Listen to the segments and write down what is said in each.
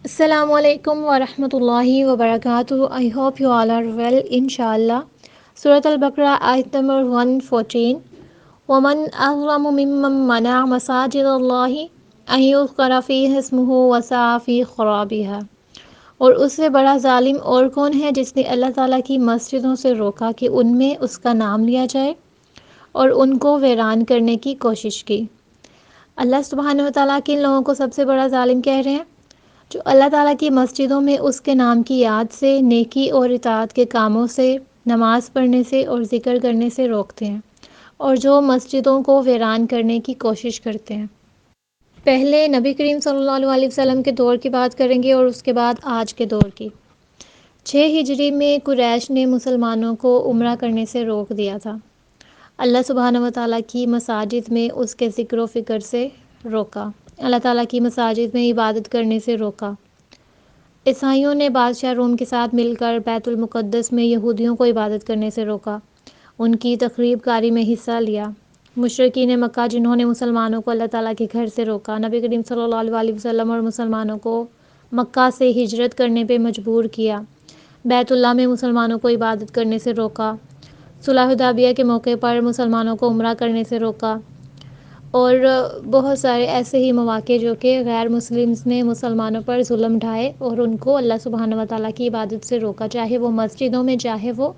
السلام علیکم ورحمۃ اللہ وبرکاتہ. I hope you all are well inshallah. سورة البقرہ آیت نمبر 114. ومن أظلم ممن منع مساجد اللہ ان یذکر فیہا اسمہ وسعی فی خرابها. اور اس سے بڑا ظالم اور کون ہے جس نے اللہ تعالیٰ کی مسجدوں سے روکا کہ ان میں اس کا نام لیا جائے اور ان کو ویران کرنے کی کوشش کی. اللہ سبحانہ وتعالیٰ کن لوگوں کو سب سے بڑا ظالم کہہ رہے ہیں؟ جو اللہ تعالیٰ کی مسجدوں میں اس کے نام کی یاد سے، نیکی اور اطاعت کے کاموں سے، نماز پڑھنے سے اور ذکر کرنے سے روکتے ہیں، اور جو مسجدوں کو ویران کرنے کی کوشش کرتے ہیں. پہلے نبی کریم صلی اللہ علیہ وسلم کے دور کی بات کریں گے اور اس کے بعد آج کے دور کی. 6 ہجری میں قریش نے مسلمانوں کو عمرہ کرنے سے روک دیا تھا. اللہ سبحانہ وتعالیٰ کی مساجد میں اس کے ذکر و فکر سے روکا. اللہ تعالیٰ کی مساجد میں عبادت کرنے سے روکا. عیسائیوں نے بادشاہ روم کے ساتھ مل کر بیت المقدس میں یہودیوں کو عبادت کرنے سے روکا. ان کی تخریب کاری میں حصہ لیا. مشرکین مکہ جنہوں نے مسلمانوں کو اللہ تعالیٰ کے گھر سے روکا، نبی کریم صلی اللہ علیہ وسلم اور مسلمانوں کو مکہ سے ہجرت کرنے پہ مجبور کیا. بیت اللہ میں مسلمانوں کو عبادت کرنے سے روکا. صلح حدیبیہ کے موقع پر مسلمانوں کو عمرہ کرنے سے روکا. اور بہت سارے ایسے ہی مواقع جو کہ غیر مسلمز نے مسلمانوں پر ظلم ڈھائے اور ان کو اللہ سبحانہ وتعالیٰ کی عبادت سے روکا، چاہے وہ مسجدوں میں، چاہے وہ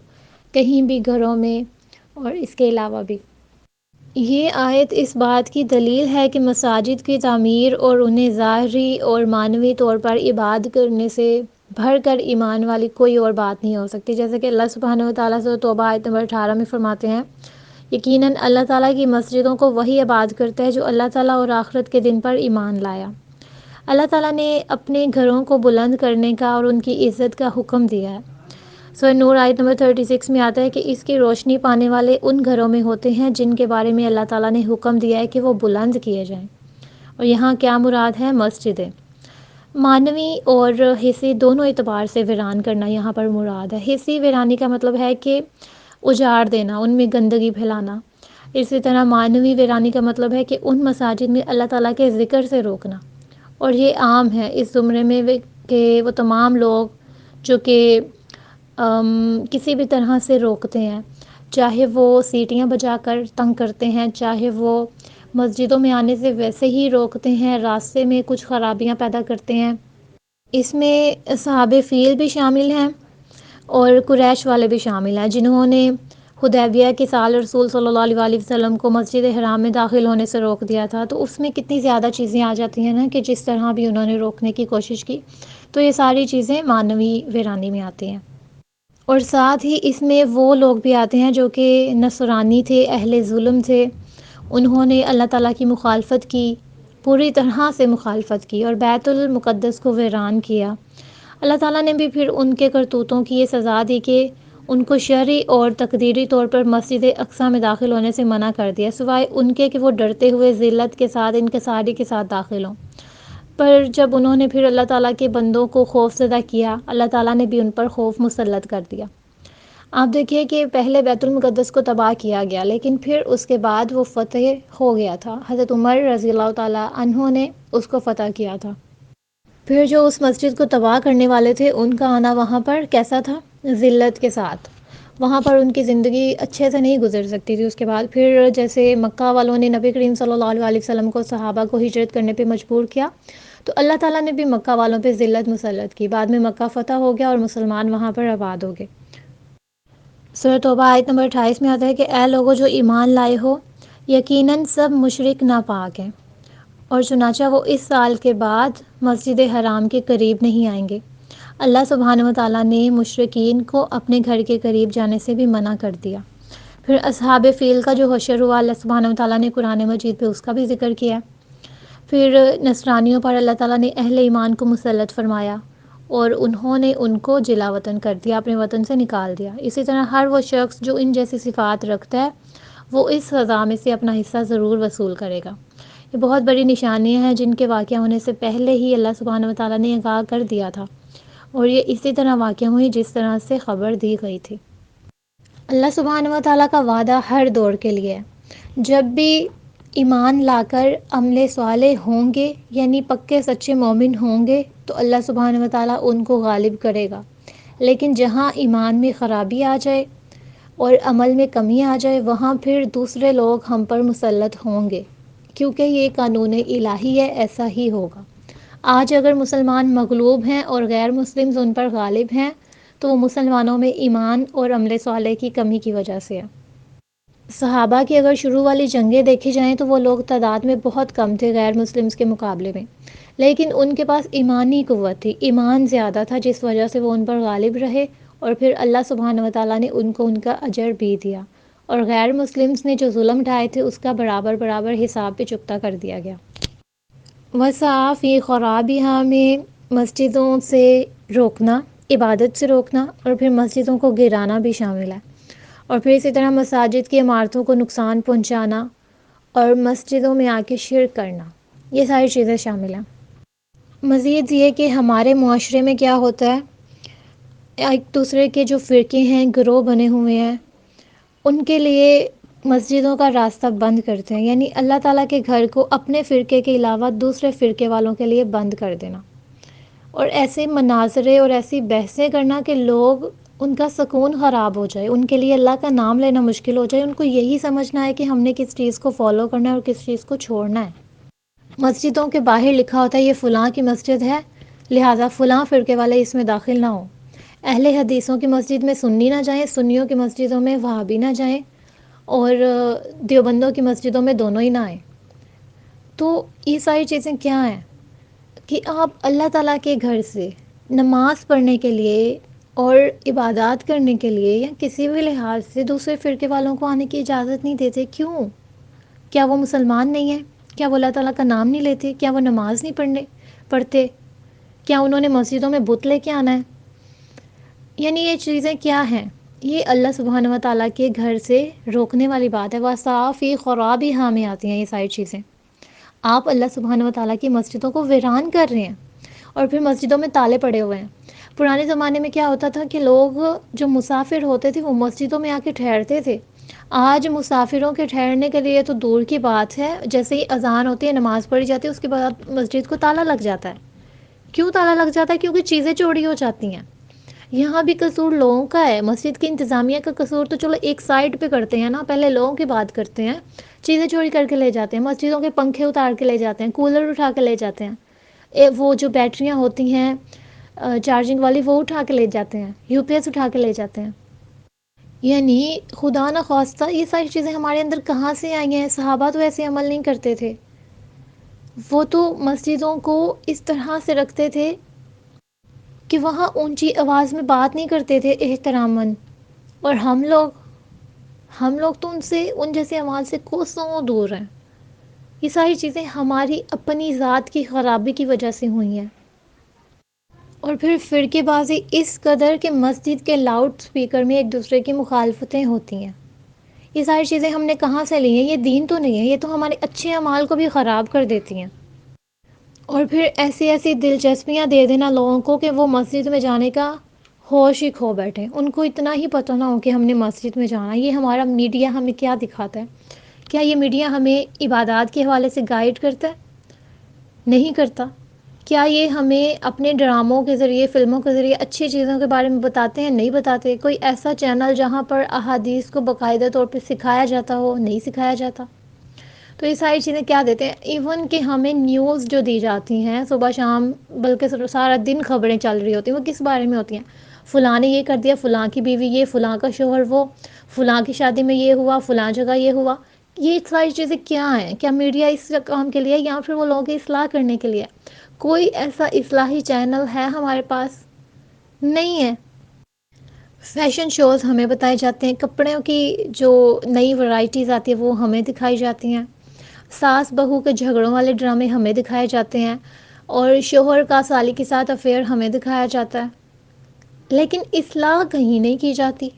کہیں بھی گھروں میں اور اس کے علاوہ بھی. یہ آیت اس بات کی دلیل ہے کہ مساجد کی تعمیر اور انہیں ظاہری اور معنوی طور پر عبادت کرنے سے بڑھ کر ایمان والی کوئی اور بات نہیں ہو سکتی. جیسے کہ اللہ سبحانہ وتعالیٰ سے توبہ آیت نمبر 18 میں فرماتے ہیں، یقیناً اللہ تعالیٰ کی مسجدوں کو وہی آباد کرتا ہے جو اللہ تعالیٰ اور آخرت کے دن پر ایمان لایا. اللہ تعالیٰ نے اپنے گھروں کو بلند کرنے کا اور ان کی عزت کا حکم دیا ہے. سورہ نور آیت نمبر 36 میں آتا ہے کہ اس کی روشنی پانے والے ان گھروں میں ہوتے ہیں جن کے بارے میں اللہ تعالیٰ نے حکم دیا ہے کہ وہ بلند کیے جائیں. اور یہاں کیا مراد ہے؟ مسجدیں. معنوی اور حصی دونوں اعتبار سے ویران کرنا یہاں پر مراد ہے. حصی ویرانی کا مطلب ہے کہ اجاڑ دینا، ان میں گندگی پھیلانا. اسی طرح معنوی ویرانی کا مطلب ہے کہ ان مساجد میں اللہ تعالیٰ کے ذکر سے روکنا. اور یہ عام ہے اس زمرے میں کہ وہ تمام لوگ جو کہ کسی بھی طرح سے روکتے ہیں، چاہے وہ سیٹیاں بجا کر تنگ کرتے ہیں، چاہے وہ مسجدوں میں آنے سے ویسے ہی روکتے ہیں، راستے میں کچھ خرابیاں پیدا کرتے ہیں. اس میں اصحاب فیل بھی شامل ہیں اور قریش والے بھی شامل ہیں جنہوں نے حدیبیہ کے سال رسول صلی اللہ علیہ وسلم کو مسجد حرام میں داخل ہونے سے روک دیا تھا. تو اس میں کتنی زیادہ چیزیں آ جاتی ہیں نا کہ جس طرح بھی انہوں نے روکنے کی کوشش کی. تو یہ ساری چیزیں معنوی ویرانی میں آتی ہیں. اور ساتھ ہی اس میں وہ لوگ بھی آتے ہیں جو کہ نصرانی تھے، اہل ظلم تھے. انہوں نے اللہ تعالیٰ کی مخالفت کی، پوری طرح سے مخالفت کی اور بیت المقدس کو ویران کیا. اللہ تعالیٰ نے بھی پھر ان کے کرتوتوں کی یہ سزا دی کہ ان کو شرعی اور تقدیری طور پر مسجد اقصیٰ میں داخل ہونے سے منع کر دیا، سوائے ان کے کہ وہ ڈرتے ہوئے ذلت کے ساتھ، انکساری کے ساتھ داخل ہوں. پر جب انہوں نے پھر اللہ تعالیٰ کے بندوں کو خوف زدہ کیا، اللہ تعالیٰ نے بھی ان پر خوف مسلط کر دیا. آپ دیکھیے کہ پہلے بیت المقدس کو تباہ کیا گیا، لیکن پھر اس کے بعد وہ فتح ہو گیا تھا. حضرت عمر رضی اللہ تعالیٰ عنہ نے اس کو فتح کیا تھا. پھر جو اس مسجد کو تباہ کرنے والے تھے ان کا آنا وہاں پر کیسا تھا؟ ذلت کے ساتھ. وہاں پر ان کی زندگی اچھے سے نہیں گزر سکتی تھی. اس کے بعد پھر جیسے مکہ والوں نے نبی کریم صلی اللہ علیہ وسلم کو، صحابہ کو ہجرت کرنے پہ مجبور کیا، تو اللہ تعالیٰ نے بھی مکہ والوں پہ ذلت مسلط کی. بعد میں مکہ فتح ہو گیا اور مسلمان وہاں پر آباد ہو گئے. سورہ توبہ آیت نمبر 28 میں آتا ہے کہ اے لوگو جو ایمان لائے ہو، یقیناً سب مشرک ناپاک ہیں، اور چنانچہ وہ اس سال کے بعد مسجد حرام کے قریب نہیں آئیں گے. اللہ سبحانہ وتعالیٰ نے مشرکین کو اپنے گھر کے قریب جانے سے بھی منع کر دیا. پھر اصحاب فیل کا جو حشر ہوا، اللہ سبحانہ وتعالیٰ نے قرآن مجید پہ اس کا بھی ذکر کیا. پھر نصرانیوں پر اللہ تعالیٰ نے اہل ایمان کو مسلط فرمایا اور انہوں نے ان کو جلا وطن کر دیا، اپنے وطن سے نکال دیا. اسی طرح ہر وہ شخص جو ان جیسی صفات رکھتا ہے وہ اس سزا میں سے اپنا حصہ ضرور وصول کرے گا. یہ بہت بڑی نشانیاں ہیں جن کے واقعہ ہونے سے پہلے ہی اللہ سبحانہ وتعالیٰ نے آگاہ کر دیا تھا، اور یہ اسی طرح واقع ہوئی جس طرح سے خبر دی گئی تھی. اللہ سبحانہ وتعالیٰ کا وعدہ ہر دور کے لیے ہے. جب بھی ایمان لا کر عمل صالح ہوں گے، یعنی پکے سچے مومن ہوں گے، تو اللہ سبحانہ و تعالیٰ ان کو غالب کرے گا۔ لیکن جہاں ایمان میں خرابی آ جائے اور عمل میں کمی آ جائے، وہاں پھر دوسرے لوگ ہم پر مسلط ہوں گے، کیونکہ یہ قانون الہی ہے، ایسا ہی ہوگا۔ آج اگر مسلمان مغلوب ہیں اور غیر مسلم ان پر غالب ہیں، تو وہ مسلمانوں میں ایمان اور عمل صالح کی کمی کی وجہ سے ہے۔ صحابہ کی اگر شروع والی جنگیں دیکھی جائیں تو وہ لوگ تعداد میں بہت کم تھے غیر مسلمز کے مقابلے میں، لیکن ان کے پاس ایمانی قوت تھی، ایمان زیادہ تھا، جس وجہ سے وہ ان پر غالب رہے، اور پھر اللہ سبحانہ و تعالیٰ نے ان کو ان کا اجر بھی دیا، اور غیر مسلمز نے جو ظلم ڈھائے تھے اس کا برابر برابر حساب بھی چکتا کر دیا گیا۔ وسعیٰ فی خرابہا میں مسجدوں سے روکنا، عبادت سے روکنا، اور پھر مسجدوں کو گرانا بھی شامل ہے، اور پھر اسی طرح مساجد کی عمارتوں کو نقصان پہنچانا اور مسجدوں میں آ کے شرک کرنا، یہ ساری چیزیں شامل ہیں۔ مزید یہ کہ ہمارے معاشرے میں کیا ہوتا ہے، ایک دوسرے کے جو فرقے ہیں، گروہ بنے ہوئے ہیں، ان کے لیے مسجدوں کا راستہ بند کرتے ہیں، یعنی اللہ تعالیٰ کے گھر کو اپنے فرقے کے علاوہ دوسرے فرقے والوں کے لیے بند کر دینا، اور ایسے مناظرے اور ایسی بحثیں کرنا کہ لوگ ان کا سکون خراب ہو جائے، ان کے لیے اللہ کا نام لینا مشکل ہو جائے، ان کو یہی سمجھنا ہے کہ ہم نے کس چیز کو فالو کرنا ہے اور کس چیز کو چھوڑنا ہے۔ مسجدوں کے باہر لکھا ہوتا ہے یہ فلاں کی مسجد ہے، لہٰذا فلاں فرقے والے اس میں داخل نہ ہوں۔ اہل حدیثوں کی مسجد میں سنی نہ جائیں، سنیوں کی مسجدوں میں وہابی نہ جائیں، اور دیوبندوں کی مسجدوں میں دونوں ہی نہ آئیں۔ تو یہ ساری چیزیں کیا ہیں کہ آپ اللہ تعالیٰ کے گھر سے نماز پڑھنے کے لیے اور عبادات کرنے کے لیے یا کسی بھی لحاظ سے دوسرے فرقے والوں کو آنے کی اجازت نہیں دیتے۔ کیوں؟ کیا وہ مسلمان نہیں ہیں؟ کیا وہ اللہ تعالیٰ کا نام نہیں لیتے؟ کیا وہ نماز نہیں پڑھتے؟ کیا انہوں نے مسجدوں میں بت لے کے آنا ہے؟ یعنی یہ چیزیں کیا ہیں؟ یہ اللہ سبحانہ و تعالیٰ کے گھر سے روکنے والی بات ہے۔ وَسَعَىٰ فِي خَرَابِهَا میں آتی ہیں یہ ساری چیزیں۔ آپ اللہ سبحانہ و تعالیٰ کی مسجدوں کو ویران کر رہے ہیں، اور پھر مسجدوں میں تالے پڑے ہوئے ہیں۔ پرانے زمانے میں کیا ہوتا تھا کہ لوگ جو مسافر ہوتے تھے وہ مسجدوں میں آ کے ٹھہرتے تھے۔ آج مسافروں کے ٹھہرنے کے لیے تو دور کی بات ہے، جیسے ہی اذان ہوتی ہے، نماز پڑھی جاتی ہے، اس کے بعد مسجد کو تالا لگ جاتا ہے۔ کیوں تالا لگ جاتا ہے؟ کیونکہ چیزیں چوری ہو جاتی ہیں۔ یہاں بھی قصور لوگوں کا ہے، مسجد کی انتظامیہ کا قصور تو چلو ایک سائڈ پہ کرتے ہیں نا، پہلے لوگوں کی بات کرتے ہیں۔ چیزیں چوری کر کے لے جاتے ہیں، مسجدوں کے پنکھے اتار کے لے جاتے ہیں، کولر اٹھا کے لے جاتے ہیں، وہ جو بیٹریاں ہوتی ہیں چارجنگ والی وہ اٹھا کے لے جاتے ہیں، یو پی ایس اٹھا کے لے جاتے ہیں۔ یعنی خدا نہ خواستہ یہ ساری چیزیں ہمارے اندر کہاں سے آئی ہیں؟ صحابہ تو ایسے عمل نہیں کرتے تھے، وہ تو مسجدوں کو اس طرح سے رکھتے تھے کہ وہاں اونچی آواز میں بات نہیں کرتے تھے احتراماً، اور ہم لوگ تو ان جیسے آواز سے کوسوں دور ہیں۔ یہ ساری چیزیں ہماری اپنی ذات کی خرابی کی وجہ سے ہوئی ہیں۔ اور پھر فرقے بازی اس قدر کہ مسجد کے لاؤڈ سپیکر میں ایک دوسرے کی مخالفتیں ہوتی ہیں۔ یہ ساری چیزیں ہم نے کہاں سے لی ہیں؟ یہ دین تو نہیں ہے، یہ تو ہمارے اچھے اعمال کو بھی خراب کر دیتی ہیں۔ اور پھر ایسی دلچسپیاں دے دینا لوگوں کو کہ وہ مسجد میں جانے کا ہوش ہی کھو بیٹھے، ان کو اتنا ہی پتہ نہ ہو کہ ہم نے مسجد میں جانا۔ یہ ہمارا میڈیا ہمیں کیا دکھاتا ہے؟ کیا یہ میڈیا ہمیں عبادات کے حوالے سے گائیڈ کرتا ہے؟ نہیں کرتا۔ کیا یہ ہمیں اپنے ڈراموں کے ذریعے، فلموں کے ذریعے اچھی چیزوں کے بارے میں بتاتے ہیں؟ نہیں بتاتے۔ کوئی ایسا چینل جہاں پر احادیث کو باقاعدہ طور پہ سکھایا جاتا ہو؟ نہیں سکھایا جاتا۔ تو یہ ساری چیزیں کیا دیتے ہیں؟ ایون کہ ہمیں نیوز جو دی جاتی ہیں صبح شام، بلکہ سارا دن خبریں چل رہی ہوتی ہیں، وہ کس بارے میں ہوتی ہیں؟ فلاں نے یہ کر دیا، فلاں کی بیوی یہ، فلاں کا شوہر وہ، فلاں کی شادی میں یہ ہوا، فلاں جگہ یہ ہوا۔ یہ ساری چیزیں کیا ہیں؟ کیا میڈیا اس کام کے لیے، یا پھر وہ لوگوں کی اصلاح کرنے کے لیے؟ کوئی ایسا اصلاحی چینل ہے ہمارے پاس؟ نہیں ہے۔ فیشن شوز ہمیں بتائے جاتے ہیں، کپڑوں کی جو نئی ورائٹیز آتی ہیں وہ ہمیں دکھائی جاتی ہیں، ساس بہو کے جھگڑوں والے ڈرامے ہمیں دکھائے جاتے ہیں، اور شوہر کا سالی کے ساتھ افیئر ہمیں دکھایا جاتا ہے، لیکن اصلاح کہیں نہیں کی جاتی،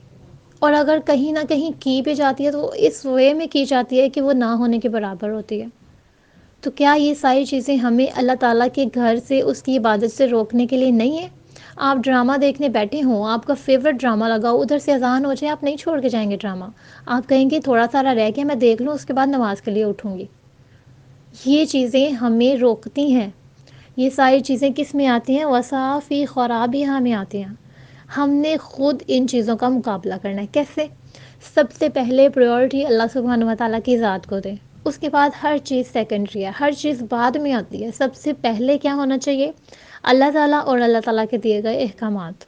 اور اگر کہیں نہ کہیں کی بھی جاتی ہے تو وہ اس وے میں کی جاتی ہے کہ وہ نہ ہونے کے برابر ہوتی ہے۔ تو کیا یہ ساری چیزیں ہمیں اللہ تعالیٰ کے گھر سے، اس کی عبادت سے روکنے کے لیے نہیں ہیں؟ آپ ڈرامہ دیکھنے بیٹھے ہوں، آپ کا فیوریٹ ڈرامہ لگا ہو، ادھر سے اذان ہو جائے، آپ نہیں چھوڑ کے جائیں گے ڈرامہ، آپ کہیں گے تھوڑا سارا رہ گیا میں دیکھ لوں، اس کے بعد نماز کے لیے اٹھوں گی۔ یہ چیزیں ہمیں روکتی ہیں. یہ ساری چیزیں کس میں آتی ہیں؟ وصافی خرابیہ میں آتی ہیں. ہم نے خود ان چیزوں کا مقابلہ کرنا ہے. کیسے؟ سب سے پہلے پریورٹی اللہ سبحانہ و تعالیٰ کی ذات کو دیں. اس کے بعد ہر چیز سیکنڈری ہے، ہر چیز بعد میں آتی ہے. سب سے پہلے کیا ہونا چاہیے؟ اللہ تعالیٰ اور اللہ تعالیٰ کے دیے گئے احکامات.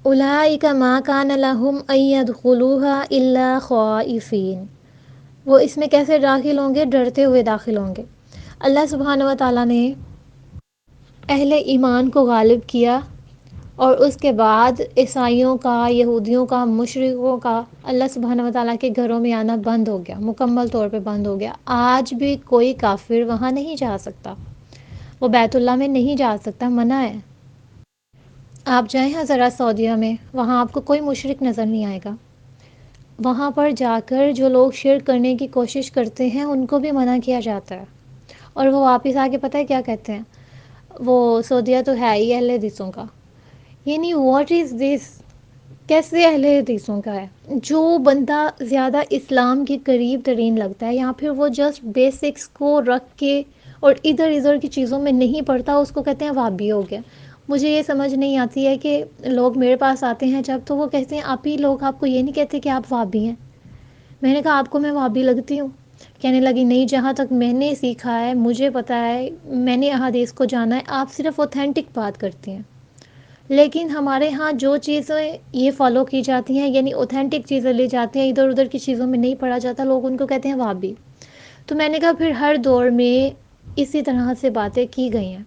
اولئک ما کان لہم ان یدخلوها الا خائفین. وہ اس میں کیسے داخل ہوں گے؟ ڈرتے ہوئے داخل ہوں گے. اللہ سبحانہ و تعالیٰ نے اہل ایمان کو غالب کیا، اور اس کے بعد عیسائیوں کا، یہودیوں کا، مشرکوں کا اللہ سبحانہ و تعالیٰ کے گھروں میں آنا بند ہو گیا، مکمل طور پہ بند ہو گیا. آج بھی کوئی کافر وہاں نہیں جا سکتا، وہ بیت اللہ میں نہیں جا سکتا، منع ہے. آپ جائیں ہاں ذرا سعودیہ میں، وہاں آپ کو کوئی مشرک نظر نہیں آئے گا. وہاں پر جا کر جو لوگ شرک کرنے کی کوشش کرتے ہیں ان کو بھی منع کیا جاتا ہے، اور وہ واپس آ کے پتہ ہے کیا کہتے ہیں؟ وہ سعودیہ تو ہے ہی اہل حدیثوں کا. یعنی واٹ از دس؟ کیسے اہل حدیثوں کا ہے؟ جو بندہ زیادہ اسلام کے قریب ترین لگتا ہے، یا پھر وہ جسٹ بیسکس کو رکھ کے اور ادھر ادھر کی چیزوں میں نہیں پڑتا، اس کو کہتے ہیں وہابی ہو گیا. مجھے یہ سمجھ نہیں آتی ہے کہ لوگ میرے پاس آتے ہیں جب، تو وہ کہتے ہیں آپ ہی لوگ آپ کو یہ نہیں کہتے کہ آپ وہابی ہیں. میں نے کہا آپ کو میں وہابی لگتی ہوں؟ کہنے لگی نہیں، جہاں تک میں نے سیکھا ہے، مجھے پتہ ہے، میں نے احادیث کو جانا ہے، آپ صرف اوتھینٹک بات کرتی ہیں. لیکن ہمارے ہاں جو چیزیں یہ فالو کی جاتی ہیں، یعنی اوتھینٹک چیزیں لی جاتی ہیں، ادھر ادھر کی چیزوں میں نہیں پڑھا جاتا، لوگ ان کو کہتے ہیں وہابی. تو میں نے کہا پھر ہر دور میں اسی طرح سے باتیں کی گئی ہیں.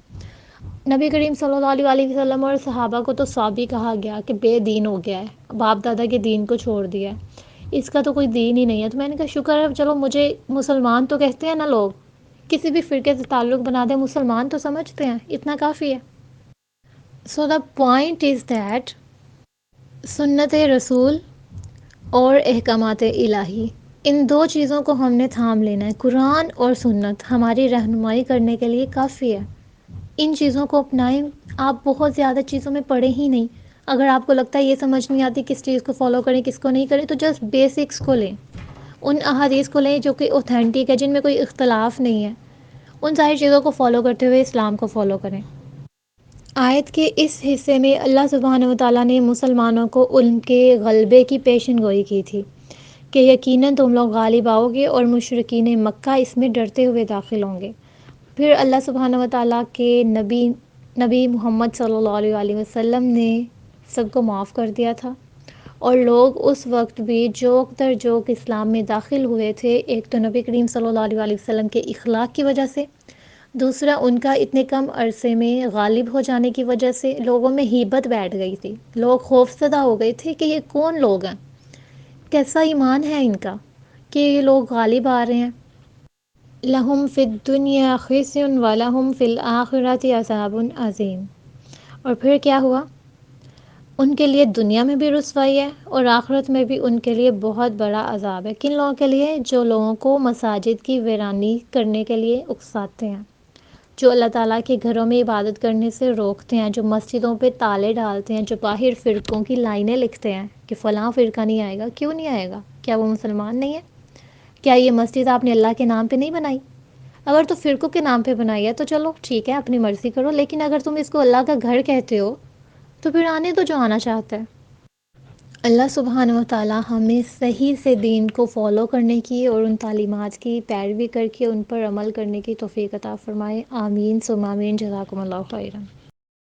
نبی کریم صلی اللہ علیہ وسلم اور صحابہ کو تو صابی کہا گیا کہ بے دین ہو گیا ہے، باپ دادا کے دین کو چھوڑ دیا ہے، اس کا تو کوئی دین ہی نہیں ہے. تو میں نے کہا شکر ہے، چلو مجھے مسلمان تو کہتے ہیں نا لوگ، کسی بھی فرقے سے تعلق بنا دیں، مسلمان تو سمجھتے ہیں، اتنا کافی ہے. سو دا پوائنٹ از دیٹ سنت رسول اور احکامات الہی، ان دو چیزوں کو ہم نے تھام لینا ہے. قرآن اور سنت ہماری رہنمائی کرنے کے لیے کافی ہے. ان چیزوں کو اپنائیں. آپ بہت زیادہ چیزوں میں پڑھے ہی نہیں. اگر آپ کو لگتا ہے یہ سمجھ نہیں آتی کس چیز کو فالو کریں کس کو نہیں کریں، تو جسٹ بیسکس کو لیں، ان احادیث کو لیں جو کہ اوتھینٹک ہے، جن میں کوئی اختلاف نہیں ہے. ان ساری چیزوں کو فالو کرتے ہوئے اسلام کو فالو کریں. آیت کے اس حصے میں اللہ سبحانہ و تعالیٰ نے مسلمانوں کو ان کے غلبے کی پیشن گوئی کی تھی کہ یقیناً تم لوگ غالب آؤ گے، اور مشرکین مکہ اس میں ڈرتے ہوئے داخل ہوں گے. پھر اللہ سبحانہ و تعالیٰ کے نبی محمد صلی اللہ علیہ وسلم نے سب کو معاف کر دیا تھا، اور لوگ اس وقت بھی جوک در جوک اسلام میں داخل ہوئے تھے. ایک تو نبی کریم صلی اللہ علیہ وسلم کے اخلاق کی وجہ سے، دوسرا ان کا اتنے کم عرصے میں غالب ہو جانے کی وجہ سے لوگوں میں ہیبت بیٹھ گئی تھی. لوگ خوفزدہ ہو گئے تھے کہ یہ کون لوگ ہیں، کیسا ایمان ہے ان کا کہ یہ لوگ غالب آ رہے ہیں. لہم فی الدنیا خزی ولہم فی الآخرۃ عذاب عظیم. اور پھر کیا ہوا؟ ان کے لیے دنیا میں بھی رسوائی ہے، اور آخرت میں بھی ان کے لیے بہت بڑا عذاب ہے. کن لوگوں کے لیے؟ جو لوگوں کو مساجد کی ویرانی کرنے کے لیے اکساتے ہیں، جو اللہ تعالیٰ کے گھروں میں عبادت کرنے سے روکتے ہیں، جو مسجدوں پہ تالے ڈالتے ہیں، جو باہر فرقوں کی لائنیں لکھتے ہیں کہ فلاں فرقہ نہیں آئے گا. کیوں نہیں آئے گا؟ کیا وہ مسلمان نہیں ہے؟ کیا یہ مسجد آپ نے اللہ کے نام پہ نہیں بنائی؟ اگر تو فرقوں کے نام پہ بنائی ہے تو چلو ٹھیک ہے، اپنی مرضی کرو، لیکن اگر تم اس کو اللہ کا گھر کہتے ہو تو پھر آنے تو جو آنا چاہتا ہے. اللہ سبحانہ و تعالیٰ ہمیں صحیح سے دین کو فالو کرنے کی اور ان تعلیمات کی پیروی کر کے ان پر عمل کرنے کی توفیق عطا فرمائے. آمین ثم آمین. جزاکم اللہ خیرا.